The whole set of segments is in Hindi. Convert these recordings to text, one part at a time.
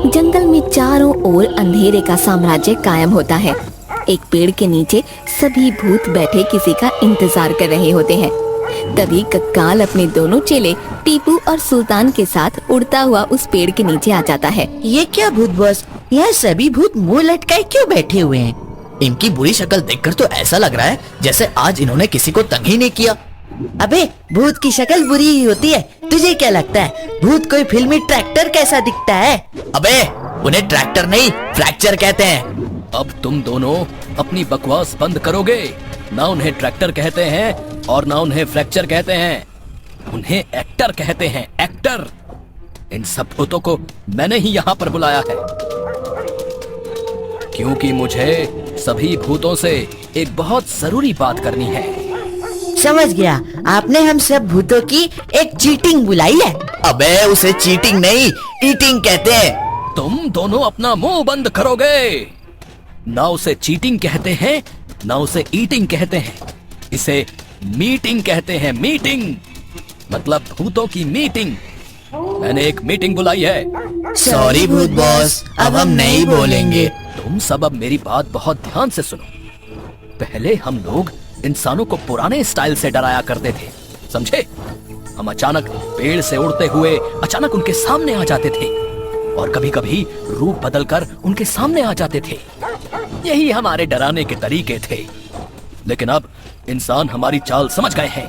जंगल में चारों ओर अंधेरे का साम्राज्य कायम होता है। एक पेड़ के नीचे सभी भूत बैठे किसी का इंतजार कर रहे होते हैं। तभी कक्काल अपने दोनों चेले टीपू और सुल्तान के साथ उड़ता हुआ उस पेड़ के नीचे आ जाता है। ये क्या भूत बॉस, यहाँ सभी भूत मुंह लटकाए क्यों बैठे हुए हैं? इनकी बुरी शक्ल देखकर तो ऐसा लग रहा है जैसे आज इन्होंने किसी को तंग ही नहीं किया। अबे भूत की शक्ल बुरी ही होती है, तुझे क्या लगता है भूत कोई फिल्मी ट्रैक्टर कैसा दिखता है? अबे उन्हें ट्रैक्टर नहीं फ्रैक्चर कहते हैं। अब तुम दोनों अपनी बकवास बंद करोगे? ना उन्हें ट्रैक्टर कहते हैं और ना उन्हें फ्रैक्चर कहते हैं, उन्हें एक्टर कहते हैं, एक्टर। इन सब भूतों को मैंने ही यहाँ पर बुलाया है क्योंकि मुझे सभी भूतों से एक बहुत जरूरी बात करनी है। समझ गया, आपने हम सब भूतों की एक चीटिंग बुलाई है। अबे उसे चीटिंग नहीं ईटिंग कहते हैं। तुम दोनों अपना मुंह बंद करोगे? ना उसे चीटिंग कहते हैं ना उसे ईटिंग कहते हैं, इसे मीटिंग कहते हैं। मीटिंग मतलब भूतों की मीटिंग। मैंने एक मीटिंग बुलाई है। सॉरी भूत बॉस, अब हम नहीं बोलेंगे। तुम सब अब मेरी बात बहुत ध्यान से सुनो। पहले हम लोग इंसानों को पुराने स्टाइल से डराया करते थे, समझे? हम अचानक पेड़ से उड़ते हुए अचानक उनके सामने आ जाते थे और कभी कभी रूप बदलकर उनके सामने आ जाते थे। यही हमारे डराने के तरीके थे। लेकिन अब इंसान हमारी चाल समझ गए हैं,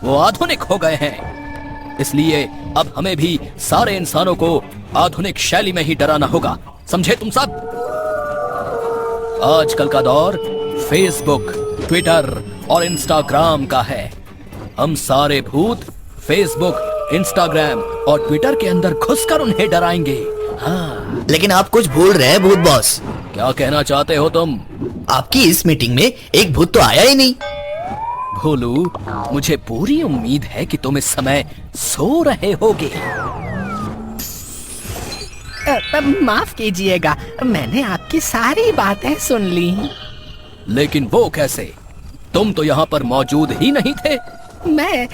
वो आधुनिक हो गए हैं। इसलिए अब हमें भी सारे इंसानों को आधुनिक शैली में ही डराना होगा, समझे तुम सब? आजकल का दौर फेसबुक, ट्विटर और इंस्टाग्राम का है। हम सारे भूत फेसबुक, इंस्टाग्राम और ट्विटर के अंदर घुसकर उन्हें डराएंगे। हाँ। लेकिन आप कुछ भूल रहे हैं भूत बॉस। क्या कहना चाहते हो तुम? आपकी इस मीटिंग में एक भूत तो आया ही नहीं। भोलू, मुझे पूरी उम्मीद है कि तुम इस समय सो रहे होगे। माफ कीजिएगा, मैंने आपकी सारी बातें सुन ली। लेकिन वो कैसे? तुम तो यहाँ पर मौजूद ही नहीं थे। मैं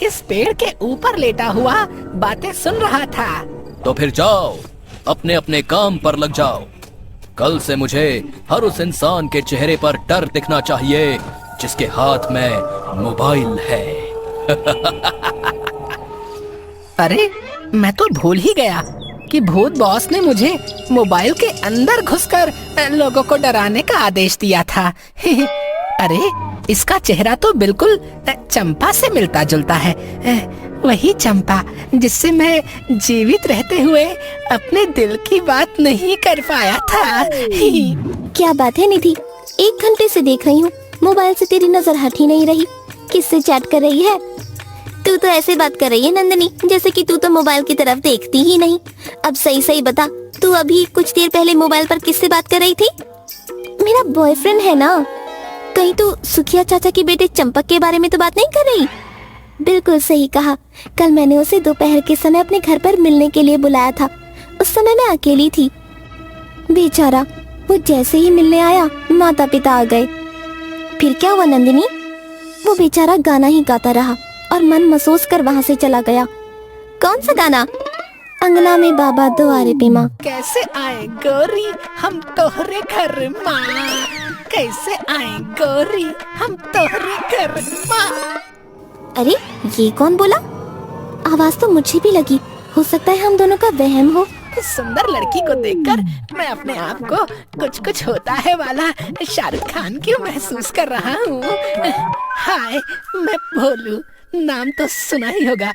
इस पेड़ के ऊपर लेटा हुआ बातें सुन रहा था। तो फिर जाओ, अपने अपने काम पर लग जाओ। कल से मुझे हर उस इंसान के चेहरे पर डर दिखना चाहिए जिसके हाथ में मोबाइल है। अरे मैं तो भूल ही गया कि भूत बॉस ने मुझे मोबाइल के अंदर घुसकर लोगों को डराने का आदेश दिया था। अरे इसका चेहरा तो बिल्कुल चंपा से मिलता जुलता है। वही चंपा जिससे मैं जीवित रहते हुए अपने दिल की बात नहीं कर पाया था। क्या बात है निधि, 1 घंटे से देख रही हूँ, मोबाइल से तेरी नजर हट ही नहीं रही। किससे चैट कर रही है? तू तो ऐसे बात कर रही है नंदनी जैसे कि तू तो मोबाइल की तरफ देखती ही नहीं। अब सही सही बता, तू अभी कुछ देर पहले मोबाइल पर किससे बात कर रही थी? मेरा बॉयफ्रेंड है ना। कहीं तू सुखिया चाचा के बेटे चंपक के बारे में तो बात नहीं कर रही? बिल्कुल सही कहा। कल मैंने उसे दोपहर के समय अपने घर पर मिलने के लिए बुलाया था। उस समय मैं अकेली थी। बेचारा, वो जैसे ही मिलने आया माता पिता आ गए। फिर क्या हुआ नंदिनी? वो बेचारा गाना ही गाता रहा और मन महसूस कर वहाँ से चला गया। कौन सा गाना? अंगना में बाबा दुआरे पे माँ। कैसे आए गोरी हम तोहरे घर माँ, कैसे आए गोरी हम तोहरे घर माँ। अरे ये कौन बोला? आवाज तो मुझे भी लगी। हो सकता है हम दोनों का वहम हो। इस सुंदर लड़की को देखकर मैं अपने आप को कुछ कुछ होता है वाला शाहरुख खान क्यों महसूस कर रहा हूँ। हाय, मैं भोलू, नाम तो सुना ही होगा।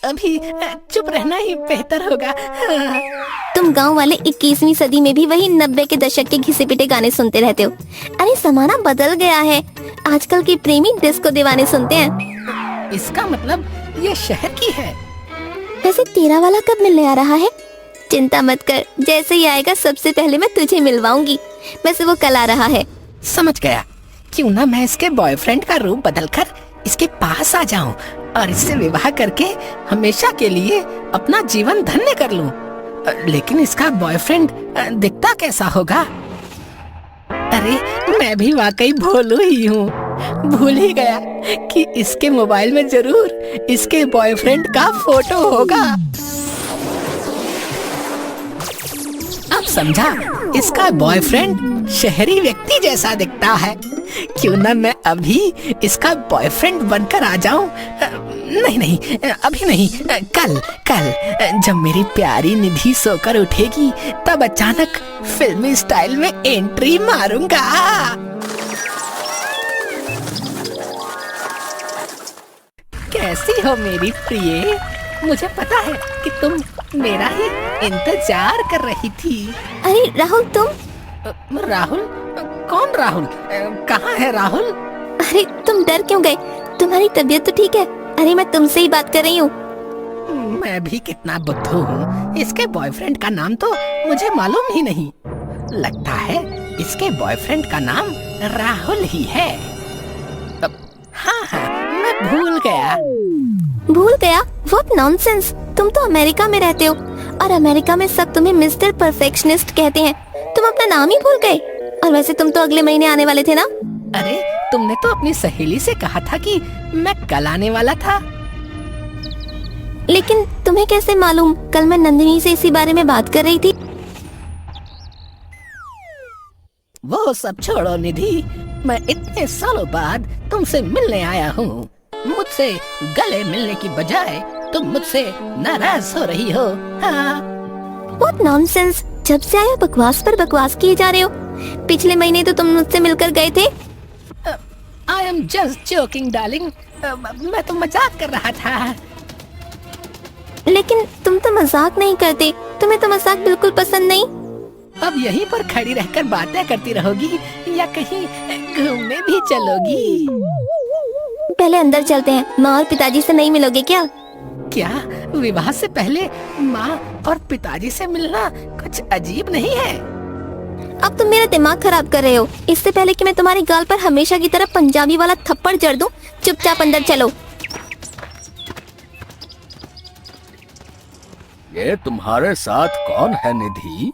अभी चुप रहना ही बेहतर होगा। तुम गांव वाले 21वीं सदी में भी वही 90 के दशक के घिसे पिटे गाने सुनते रहते हो। अरे जमाना बदल गया है, आजकल के प्रेमी डिस्को दीवाने सुनते हैं। इसका मतलब ये शहर की है। वैसे तेरा वाला कब मिलने आ रहा है? चिंता मत कर, जैसे ही आएगा सबसे पहले मैं तुझे मिलवाऊंगी। वैसे वो कल आ रहा है। समझ गया। क्यों ना मैं इसके बॉयफ्रेंड का रूप बदलकर इसके पास आ जाऊं और इससे विवाह करके हमेशा के लिए अपना जीवन धन्य कर लूं। लेकिन इसका बॉयफ्रेंड दिखता कैसा होगा? अरे मैं भी वाकई भोलू ही हूँ। भूल ही गया कि इसके मोबाइल में जरूर इसके बॉयफ्रेंड का फोटो होगा। अब समझा, इसका बॉयफ्रेंड शहरी व्यक्ति जैसा दिखता है। क्यों ना मैं अभी इसका बॉयफ्रेंड बनकर आ जाऊं। नहीं, अभी नहीं, कल जब मेरी प्यारी निधि सोकर उठेगी तब अचानक फिल्मी स्टाइल में एंट्री मारूंगा। कैसी हो मेरी प्रिय? मुझे पता है कि तुम मेरा ही इंतजार कर रही थी। अरे राहुल, तुम? राहुल? कौन राहुल? कहाँ है राहुल? अरे तुम डर क्यों गए? तुम्हारी तबीयत तो ठीक है? अरे मैं तुमसे ही बात कर रही हूँ। मैं भी कितना बुद्धू हूँ, इसके बॉयफ्रेंड का नाम तो मुझे मालूम ही नहीं। लगता है इसके बॉयफ्रेंड का नाम राहुल ही है। हाँ, मैं भूल गया। भूल गया? What nonsense! तुम तो अमेरिका में रहते हो और अमेरिका में सब तुम्हें मिस्टर परफेक्शनिस्ट कहते हैं। तुम अपना नाम ही भूल गए। और वैसे तुम तो अगले महीने आने वाले थे ना? अरे तुमने तो अपनी सहेली से कहा था कि मैं कल आने वाला था। लेकिन तुम्हें कैसे मालूम? कल मैं नंदिनी से इसी बारे में बात कर रही थी। वो सब छोड़ो निधि, मैं इतने सालों बाद तुमसे मिलने आया हूँ। मुझसे गले मिलने की बजाय तुम मुझसे नाराज हो रही हो। हाँ। What nonsense! जब से आया बकवास पर बकवास किए जा रहे हो। पिछले महीने तो तुम मुझसे मिलकर गए थे। I am just joking, darling. मैं तो मजाक कर रहा था। लेकिन तुम तो मजाक नहीं करते। तुम्हें तो मजाक बिल्कुल पसंद नहीं। अब यहीं पर खड़ी रहकर बातें करती रहोगी या कहीं घूमने भी चलोगी? पहले अंदर चलते हैं। माँ और पिताजी से नहीं मिलोगे क्या? क्या विवाह से पहले माँ और पिताजी से मिलना कुछ अजीब नहीं है? अब तुम मेरा दिमाग खराब कर रहे हो। इससे पहले कि मैं तुम्हारी गाल पर हमेशा की तरह पंजाबी वाला थप्पड़ जड़ दूं, चुपचाप अंदर चलो। ये तुम्हारे साथ कौन है निधि?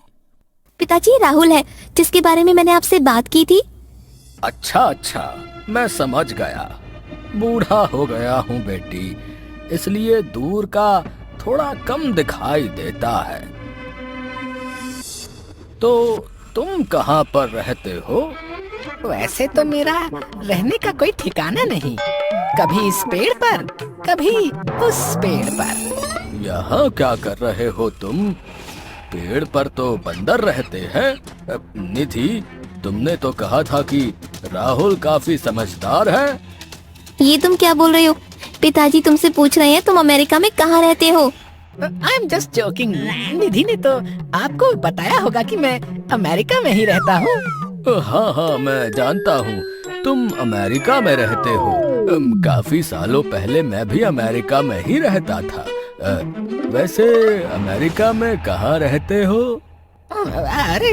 पिताजी, राहुल है, जिसके बारे में मैंने आपसे बात की थी। अच्छा, मैं समझ गया। बूढ़ा हो गया हूँ बेटी, इसलिए दूर का थोड़ा कम दिखाई देता है। तो तुम कहाँ पर रहते हो? वैसे तो मेरा रहने का कोई ठिकाना नहीं। कभी इस पेड़ पर, कभी उस पेड़ पर। यहाँ क्या कर रहे हो तुम? पेड़ पर तो बंदर रहते हैं। निधि, तुमने तो कहा था कि राहुल काफी समझदार है। ये तुम क्या बोल रहे हो? पिताजी तुमसे पूछ रहे हैं तुम अमेरिका में कहाँ रहते हो। I am just joking. Nidhi ने तो आपको बताया होगा कि मैं अमेरिका में ही रहता हूँ। हाँ, मैं जानता हूँ तुम अमेरिका में रहते हो। काफी सालों पहले मैं भी अमेरिका में ही रहता था। वैसे अमेरिका में कहाँ रहते हो? अरे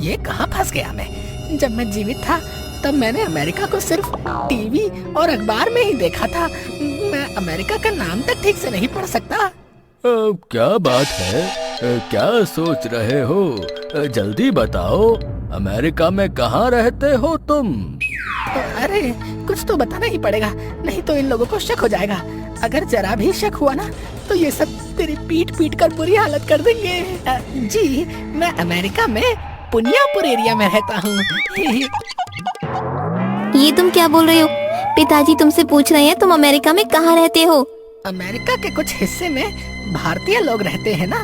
ये कहाँ फंस गया मैं। जब मैं जीवित था तब मैंने अमेरिका को सिर्फ टीवी और अखबार में ही देखा था। मैं अमेरिका का नाम तक ठीक से नहीं पढ़ सकता। क्या बात है? क्या सोच रहे हो? जल्दी बताओ, अमेरिका में कहाँ रहते हो तुम? अरे कुछ तो बताना ही पड़ेगा, नहीं तो इन लोगों को शक हो जाएगा। अगर जरा भी शक हुआ ना तो ये सब तेरी पीट कर बुरी हालत कर देंगे। जी, मैं अमेरिका में पुनियापुर एरिया में रहता हूँ। ये तुम क्या बोल रहे हो? पिताजी तुमसे पूछ रहे हैं तुम अमेरिका में कहाँ रहते हो। अमेरिका के कुछ हिस्से में भारतीय लोग रहते हैं ना,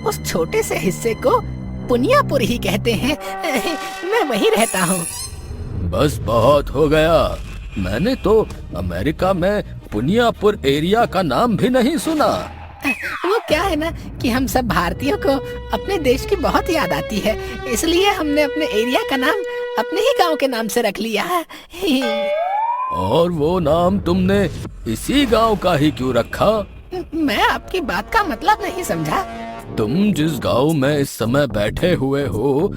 उस छोटे से हिस्से को पुनियापुर ही कहते हैं। मैं वहीं रहता हूँ। बस बहुत हो गया। मैंने तो अमेरिका में पुनियापुर एरिया का नाम भी नहीं सुना। वो क्या है ना कि हम सब भारतीयों को अपने देश की बहुत याद आती है, इसलिए हमने अपने एरिया का नाम अपने ही गांव के नाम से रख लिया है। और वो नाम तुमने इसी गांव का ही क्यों रखा? मैं आपकी बात का मतलब नहीं समझा। तुम जिस गांव में इस समय बैठे हुए हो,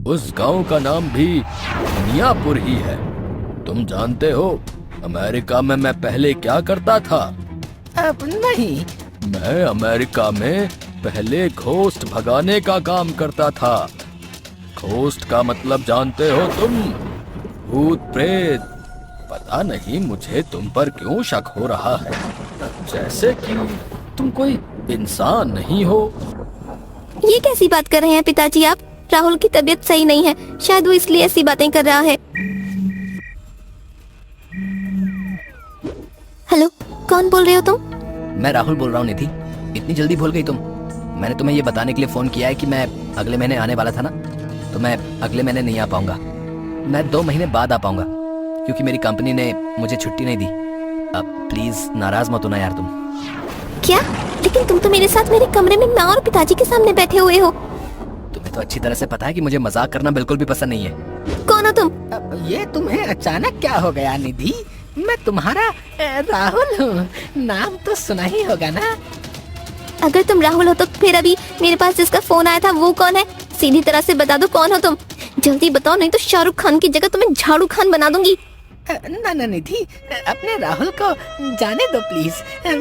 उस गांव का नाम भी पुनियापुर ही है। तुम जानते हो अमेरिका में मैं पहले क्या करता था? अब नहीं। मैं अमेरिका में पहले घोस्ट भगाने का काम करता था। घोस्ट का मतलब जानते हो तुम? भूत प्रेत। पता नहीं मुझे तुम पर क्यों शक हो रहा है, जैसे कि तुम कोई इंसान नहीं हो। ये कैसी बात कर रहे हैं पिताजी आप? राहुल की तबीयत सही नहीं है, शायद वो इसलिए ऐसी बातें कर रहा है। हेलो, कौन बोल रहे हो तुम? मैं राहुल बोल रहा हूँ निधि। इतनी जल्दी भूल गई तुम? मैंने तुम्हें ये बताने के लिए फोन किया है कि मैं अगले महीने आने वाला था ना, तो मैं अगले महीने नहीं आ पाऊंगा। मैं 2 महीने बाद आ पाऊंगा, क्योंकि मेरी कंपनी ने मुझे छुट्टी नहीं दी। अब प्लीज नाराज मत होना यार तुम। क्या? लेकिन तुम तो मेरे साथ मेरे कमरे में माँ और पिताजी के सामने बैठे हुए हो। तुम्हें तो अच्छी तरह से पता है कि मुझे मजाक करना बिल्कुल भी पसंद नहीं है। कौन हो तुम? ये तुम्हें अचानक क्या हो गया निधि? मैं तुम्हारा राहुल हूँ, नाम तो सुना ही होगा ना। अगर तुम राहुल हो तो फिर अभी मेरे पास जिसका फोन आया था वो कौन है? सीधी तरह से बता दो कौन हो तुम। जल्दी बताओ, नहीं तो शाहरुख खान की जगह तुम्हें झाड़ू खान बना दूंगी। ना ना निधि, अपने राहुल को जाने दो प्लीज,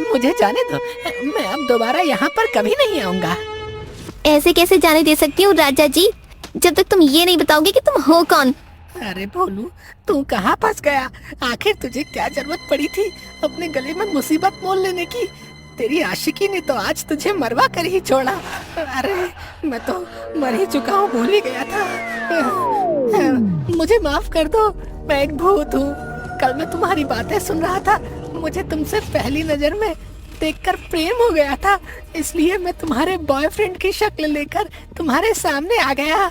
मुझे जाने दो। मैं अब दोबारा यहाँ पर कभी नहीं आऊँगा। ऐसे कैसे जाने दे सकती हूँ राजा जी, जब तक तुम ये नहीं बताओगे कि तुम हो कौन। अरे भोलू, तू कहाँ फंस गया? आखिर तुझे क्या जरूरत पड़ी थी अपने गले में मुसीबत मोल लेने की? तेरी आशिकी ने तो आज तुझे मरवा कर ही छोड़ा। अरे मैं तो मर ही चुका हूँ, भूल ही गया था। मुझे माफ कर दो, मैं एक भूत हूँ। कल मैं तुम्हारी बातें सुन रहा था, मुझे तुमसे पहली नजर में देखकर प्रेम हो गया था, इसलिए मैं तुम्हारे बॉयफ्रेंड की शक्ल लेकर तुम्हारे सामने आ गया।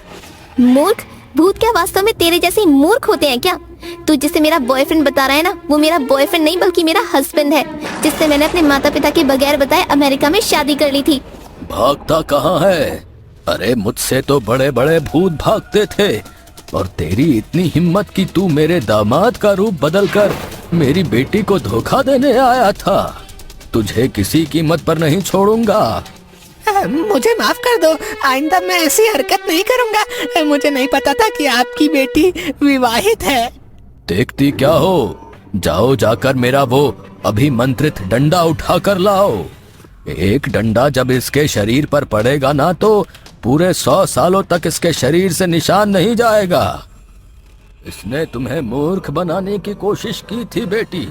मूर्ख, भूत क्या वास्तव में तेरे जैसे मूर्ख होते हैं क्या? तू जिसे मेरा बॉयफ्रेंड बता रहा है ना, वो मेरा बॉयफ्रेंड नहीं बल्कि मेरा हस्बैंड है, जिससे मैंने अपने माता पिता के बगैर बताए अमेरिका में शादी कर ली थी। भागता कहाँ है? अरे मुझसे तो बड़े बड़े भूत भागते थे, और तेरी इतनी हिम्मत कि तू मेरे दामाद का रूप बदलकर मेरी बेटी को धोखा देने आया था। तुझे किसी कीमत पर नहीं छोड़ूंगा। मुझे माफ कर दो, आइंदा मैं ऐसी हरकत नहीं करूंगा। मुझे नहीं पता था कि आपकी बेटी विवाहित है। देखती क्या हो? जाओ जाकर मेरा वो अभिमंत्रित डंडा उठा कर लाओ। एक डंडा जब इसके शरीर पर पड़ेगा ना, तो पूरे 100 सालों तक इसके शरीर से निशान नहीं जाएगा। इसने तुम्हें मूर्ख बनाने की कोशिश की थी बेटी,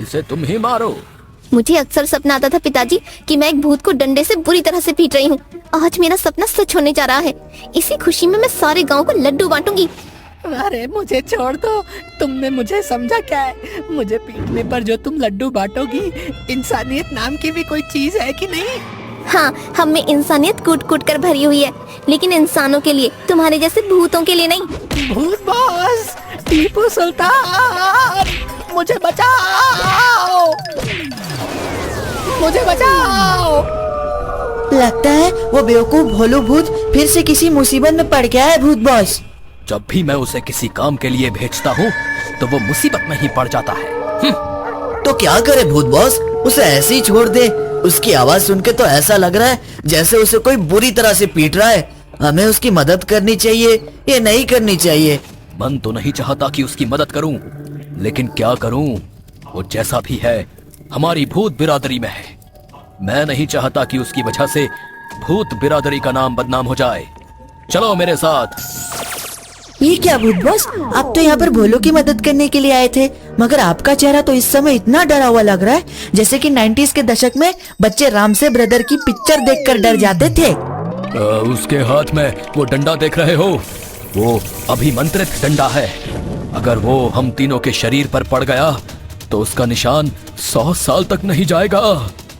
इसे तुम ही मारो। मुझे अक्सर सपना आता था पिताजी कि मैं एक भूत को डंडे से बुरी तरह से पीट रही हूँ। आज मेरा सपना सच होने जा रहा है। इसी खुशी में मैं सारे गांव को लड्डू बांटूंगी। अरे मुझे छोड़ दो, तुमने मुझे समझा क्या है? मुझे पीटने पर जो तुम लड्डू बांटोगी, इंसानियत नाम की भी कोई चीज है कि नहीं? हाँ, हम में इंसानियत कूट कूट कर भरी हुई है, लेकिन इंसानों के लिए, तुम्हारे जैसे भूतों के लिए नहीं। भूत बॉस, टीपू सुल्तान, मुझे बचाओ, मुझे बचाओ। लगता है वो बेवकूफ भोलू भूत फिर से किसी मुसीबत में पड़ गया है भूत बॉस। जब भी मैं उसे किसी काम के लिए भेजता हूँ तो वो मुसीबत में ही पड़ जाता है। तो क्या करे भूत बॉस, उसे ऐसे ही छोड़ दे। उसकी आवाज सुन के तो ऐसा लग रहा है जैसे उसे कोई बुरी तरह से पीट रहा है। हमें उसकी मदद करनी चाहिए, ये नहीं करनी चाहिए। मन तो नहीं चाहता कि उसकी मदद करूं, लेकिन क्या करूं? वो जैसा भी है हमारी भूत बिरादरी में है। मैं नहीं चाहता कि उसकी वजह से भूत बिरादरी का नाम बदनाम हो जाए। चलो मेरे साथ। ये क्या भूत बॉस, आप तो यहाँ पर भोलू की मदद करने के लिए आए थे, मगर आपका चेहरा तो इस समय इतना डरा हुआ लग रहा है जैसे कि 90s के दशक में बच्चे रामसे ब्रदर की पिक्चर देखकर डर जाते थे। उसके हाथ में वो डंडा देख रहे हो, वो अभिमंत्रित डंडा है। अगर वो हम तीनों के शरीर पर पड़ गया तो उसका निशान 100 साल तक नहीं जाएगा।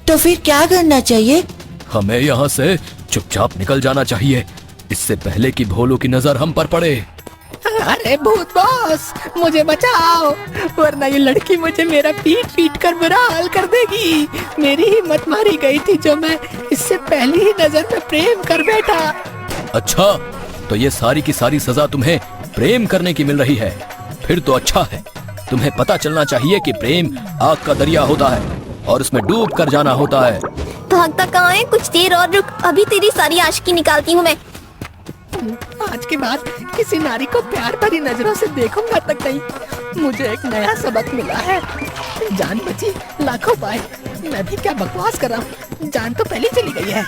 तो फिर क्या करना चाहिए? हमें यहाँ से चुपचाप निकल जाना चाहिए, इससे पहले कि भोलू की नजर हम पर पड़े। अरे भूत बॉस, मुझे बचाओ, वरना ये लड़की मुझे मेरा पीट पीट कर बुरा हाल कर देगी। मेरी हिम्मत मारी गई थी जो मैं इससे पहली ही नजर में प्रेम कर बैठा। अच्छा, तो ये सारी की सारी सजा तुम्हें प्रेम करने की मिल रही है? फिर तो अच्छा है। तुम्हें पता चलना चाहिए कि प्रेम आग का दरिया होता है और उसमें डूब कर जाना होता है। भागता कहाँ है? कुछ देर और रुक, अभी तेरी सारी आशिकी निकालती हूँ मैं। आज के बाद किसी नारी को प्यार भरी नजरों से देखूंगा तक नहीं। मुझे एक नया सबक मिला है। जान बची लाखों पाए। मैं भी क्या बकवास कर रहा हूँ, जान तो पहले चली गई है।